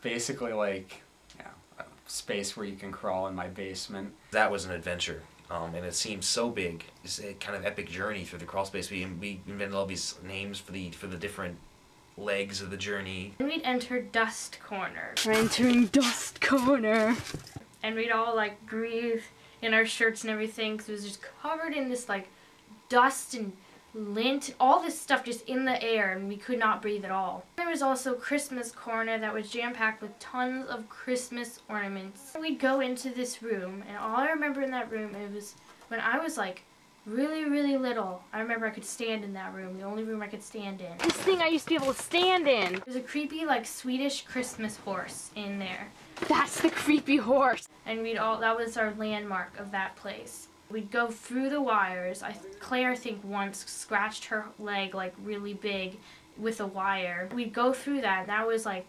basically like, a space where you can crawl in my basement. That was an adventure, and it seemed so big. It's a kind of epic journey through the crawl space. We invented all these names for the different legs of the journey. And we'd enter Dust Corner. We're entering Dust Corner. And we'd all like breathe in our shirts and everything, because it was just covered in this like dust and lint, all this stuff just in the air, and we could not breathe at all. There was also Christmas Corner that was jam-packed with tons of Christmas ornaments. We'd go into this room, and all I remember in that room, it was when I was like really, really little. I remember I could stand in that room, the only room I could stand in. This thing I used to be able to stand in. There's a creepy like Swedish Christmas horse in there. That's the creepy horse. And that was our landmark of that place. We'd go through the wires. Claire, I think, once scratched her leg like really big with a wire. We'd go through that, and that was like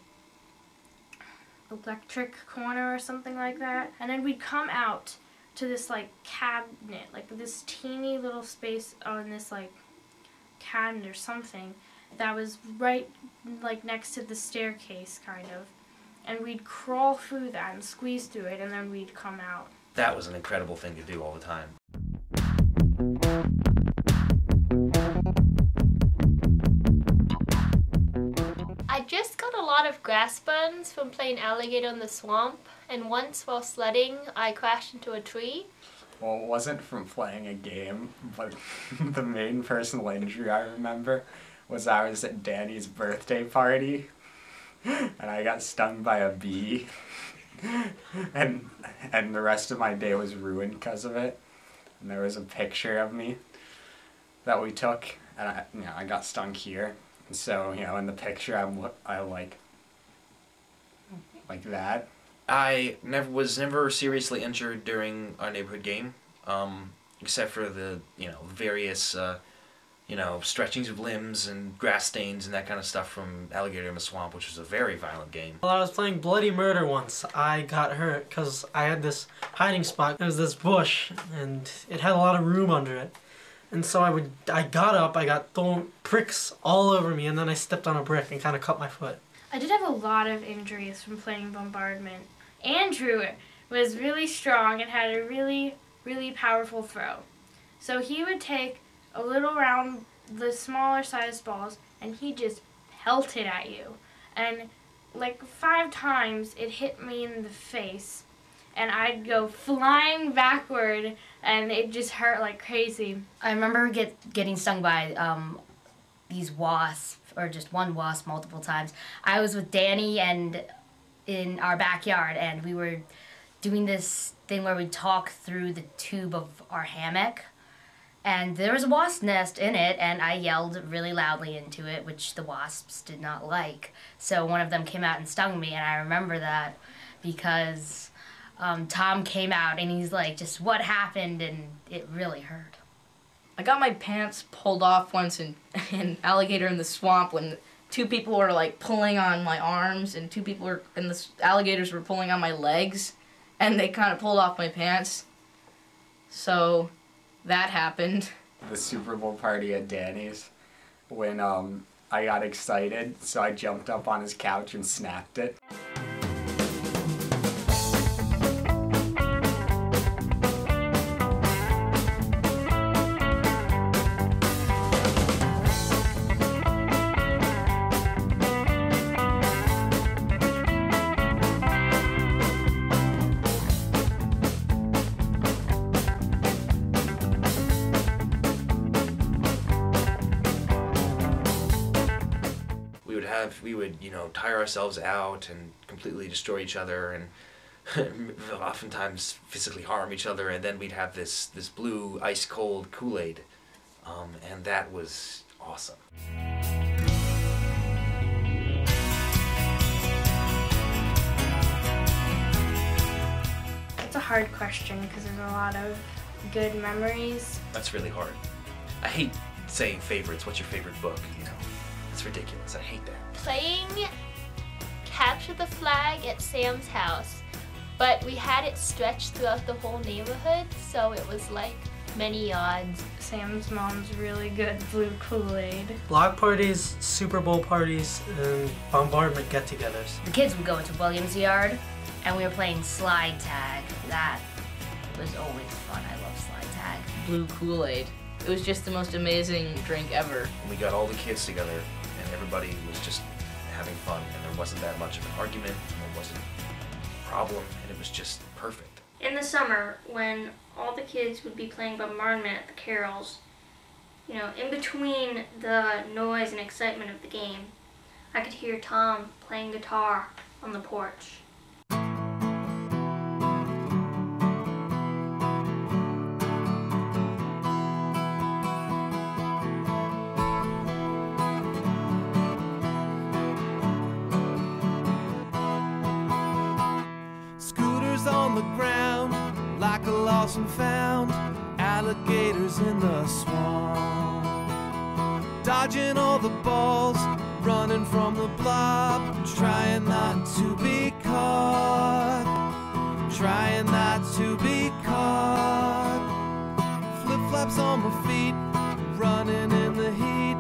Electric Corner or something like that. And then we'd come out to this like cabinet, like this teeny little space on this like cabinet or something that was right like next to the staircase kind of. And we'd crawl through that and squeeze through it, and then we'd come out. That was an incredible thing to do all the time. I just got a lot of grass burns from playing alligator in the swamp, and once while sledding I crashed into a tree. Well, it wasn't from playing a game, but the main personal injury I remember was I was at Danny's birthday party, and I got stung by a bee, and the rest of my day was ruined because of it. And there was a picture of me that we took, and I got stung here. And so, in the picture I like that. I was never seriously injured during our neighborhood game, except for the various stretchings of limbs and grass stains and that kind of stuff from Alligator in the Swamp, which was a very violent game. While I was playing Bloody Murder once, I got hurt because I had this hiding spot. It was this bush, and it had a lot of room under it. And so I got up, I got thrown pricks all over me, and then I stepped on a brick and kind of cut my foot. I did have a lot of injuries from playing Bombardment. Andrew was really strong and had a really, really powerful throw. So he would take a little round, the smaller sized balls, and he just pelted at you. And like 5 times it hit me in the face, and I'd go flying backward, and it just hurt like crazy. I remember getting stung by these wasps, or just one wasp multiple times. I was with Danny and in our backyard, and we were doing this thing where we'd talk through the tube of our hammock. And there was a wasp nest in it, and I yelled really loudly into it, which the wasps did not like. So one of them came out and stung me, and I remember that because Tom came out, and he's like, just what happened, and it really hurt. I got my pants pulled off once in Alligator in the Swamp when 2 people were like pulling on my arms, and 2 people and the alligators were pulling on my legs, and they kind of pulled off my pants. So that happened. The Super Bowl party at Danny's, when I got excited, so I jumped up on his couch and snapped it. We would, tire ourselves out and completely destroy each other and oftentimes physically harm each other, and then we'd have this blue ice-cold Kool-Aid, and that was awesome. It's a hard question because there's a lot of good memories. That's really hard. I hate saying favorites. What's your favorite book? It's ridiculous. I hate that. Playing Capture the Flag at Sam's house, but we had it stretched throughout the whole neighborhood, so it was like Many odds. Sam's mom's really good blue Kool-Aid. Block parties, Super Bowl parties, and bombardment get-togethers. The kids would go into Williams' yard, and we were playing slide tag. That was always fun. I love slide tag. Blue Kool-Aid. It was just the most amazing drink ever. And we got all the kids together, and everybody was just having fun, and there wasn't that much of an argument, and there wasn't a problem, and it was just perfect. In the summer, when all the kids would be playing bombardment at the carols, you know, in between the noise and excitement of the game, I could hear Tom playing guitar on the porch. Scooters on the ground like a lost and found, alligators in the swamp, dodging all the balls, running from the blob, trying not to be caught, trying not to be caught. Flip-flops on my feet, running in the heat,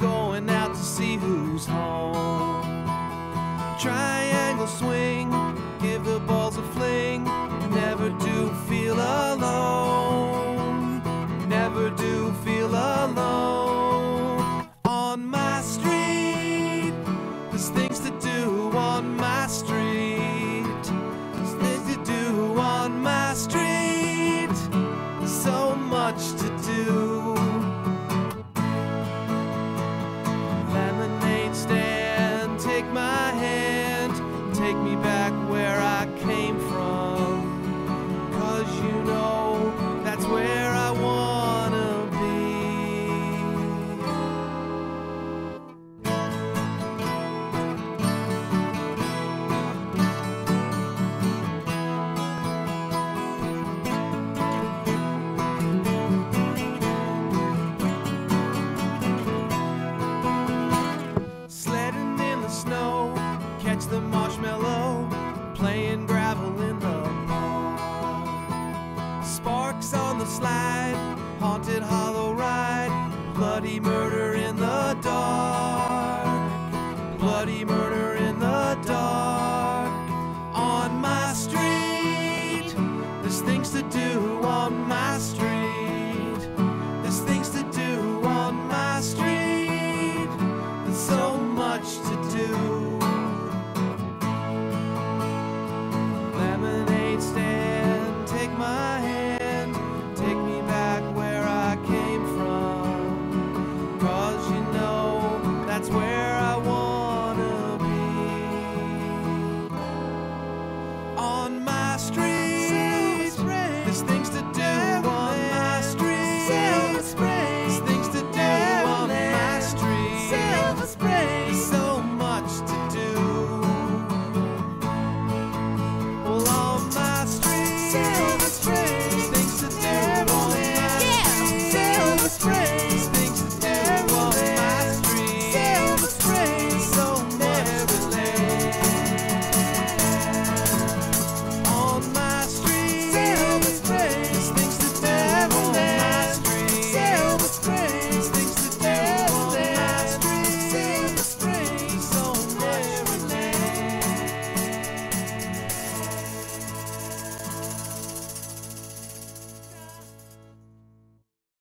going out to see who's home. Triangle swing, give the balls a fling, never do feel alone, never do feel alone. On my street, there's things to do on my street, there's things to do on my street, there's so much to do. Lemonade stand, take my hand, take me back where I came from, 'cause you know that's where I wanna be. Sledding in the snow, catch the marshmallow, playing gravel in the park. Sparks on the slide, haunted hollow ride, bloody murder in the dark, bloody murder in the dark. On my street, there's things to do on my street, there's things to do on my street, there's so much to do. Lemonade stand, take my hand, take me back where I came from, 'cause you know that's where I wanna be. On my street, there's things